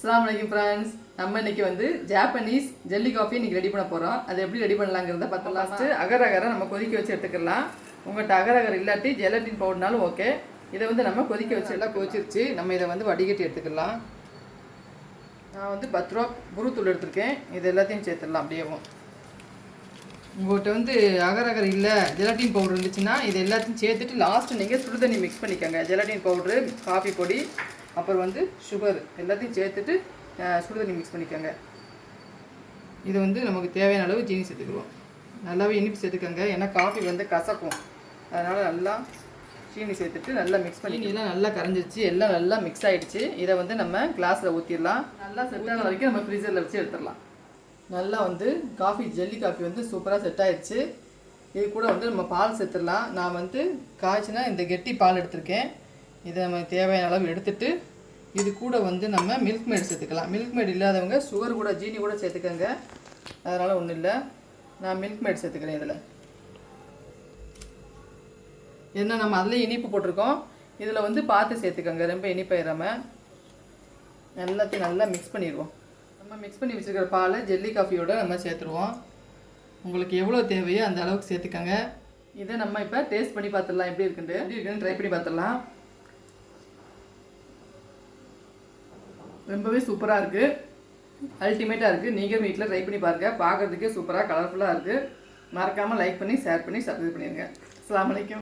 அஸ்ஸலாமு அலைக்கும் ஃப்ரெண்ட்ஸ். நம்ம இன்னைக்கு வந்து ஜாப்பனீஸ் ஜெல்லி காஃபி இன்னைக்கு ரெடி பண்ண போகிறோம். அது எப்படி ரெடி பண்ணலாங்கிறத பார்த்தலாம். லாஸ்ட்டு அகர் அகரை நம்ம கொதிக்க வச்சு எடுத்துக்கலாம். உங்கள்கிட்ட அகர் அகர் இல்லாட்டி ஜெலட்டின் பவுடர்னாலும் ஓகே. இதை வந்து நம்ம கொதிக்க வச்சு எல்லாம் கொதிச்சிருச்சு. நம்ம இதை வந்து வடிகட்டி எடுத்துக்கலாம். நான் வந்து 10 ரூபா புருத்தூள் எடுத்திருக்கேன். இது எல்லாத்தையும் சேர்த்துடலாம் அப்படியேவும். உங்கள்கிட்ட வந்து அகர் அகர் இல்லை ஜெலட்டின் பவுடர் இருந்துச்சுன்னா இது எல்லாத்தையும் சேர்த்துட்டு லாஸ்ட்டு நீங்கள் சுடு தண்ணி மிக்ஸ் பண்ணிக்கோங்க. ஜெலட்டின் பவுட்ரு, காஃபி பொடி, அப்புறம் வந்து சுகர் எல்லாத்தையும் சேர்த்துட்டு சுடு தண்ணி மிக்ஸ் பண்ணிக்கோங்க. இது வந்து நமக்கு தேவையான அளவு ஜீனி சேர்த்துக்குவோம். நல்லாவே இனிப்பு சேர்த்துக்கோங்க, ஏன்னா காஃபி வந்து கசக்கும். அதனால் நல்லா சீனி சேர்த்துட்டு நல்லா மிக்ஸ் பண்ணி எல்லாம் நல்லா கரைஞ்சிருச்சு, எல்லாம் நல்லா மிக்ஸ் ஆகிடுச்சு. இதை வந்து நம்ம கிளாஸில் ஊற்றிடலாம். நல்லா செட் ஆன வரைக்கும் நம்ம ஃப்ரீசரில் வச்சு எடுத்துடலாம். நல்லா வந்து காஃபி ஜெல்லி காஃபி வந்து சூப்பராக செட் ஆகிடுச்சு. இது கூட வந்து நம்ம பால் சேர்த்துடலாம். நான் வந்து காய்ச்சினா இந்த கெட்டி பால் எடுத்திருக்கேன். இதை நம்ம தேவையான அளவு எடுத்துட்டு இது கூட வந்து நம்ம மில்க் மேட் சேர்த்துக்கலாம். மில்க் மேட் இல்லாதவங்க சுகர் கூட ஜீனி கூட சேர்த்துக்கோங்க, அதனால் ஒன்றும் இல்லை. நான் மில்க் மேட் சேர்த்துக்கிறேன். இதில் என்ன நம்ம அதில் இனிப்பு போட்டிருக்கோம், இதில் வந்து பார்த்து சேர்த்துக்கோங்க, ரொம்ப இனிப்பாயிடாமல். எல்லாத்தையும் நல்லா மிக்ஸ் பண்ணிடுவோம். நம்ம மிக்ஸ் பண்ணி வச்சுருக்கிற பால் ஜெல்லி காஃபியோடு நம்ம சேர்த்துருவோம். உங்களுக்கு எவ்வளோ தேவையோ அந்த அளவுக்கு சேர்த்துக்கோங்க. இதை நம்ம இப்போ டேஸ்ட் பண்ணி பார்த்துடலாம், எப்படி இருக்குன்னு ட்ரை பண்ணி பார்த்துடலாம். ரொம்பவே சூப்பராக இருக்குது, அல்டிமேட்டாக இருக்குது. நீங்கள் வீட்டில் ட்ரை பண்ணி பாருங்கள். பார்க்குறதுக்கே சூப்பராக கலர்ஃபுல்லாக இருக்குது. மறக்காமல் லைக் பண்ணி ஷேர் பண்ணி சப்ஸ்கிரைப் பண்ணிடுங்க. அஸ்ஸலாமு அலைக்கும்.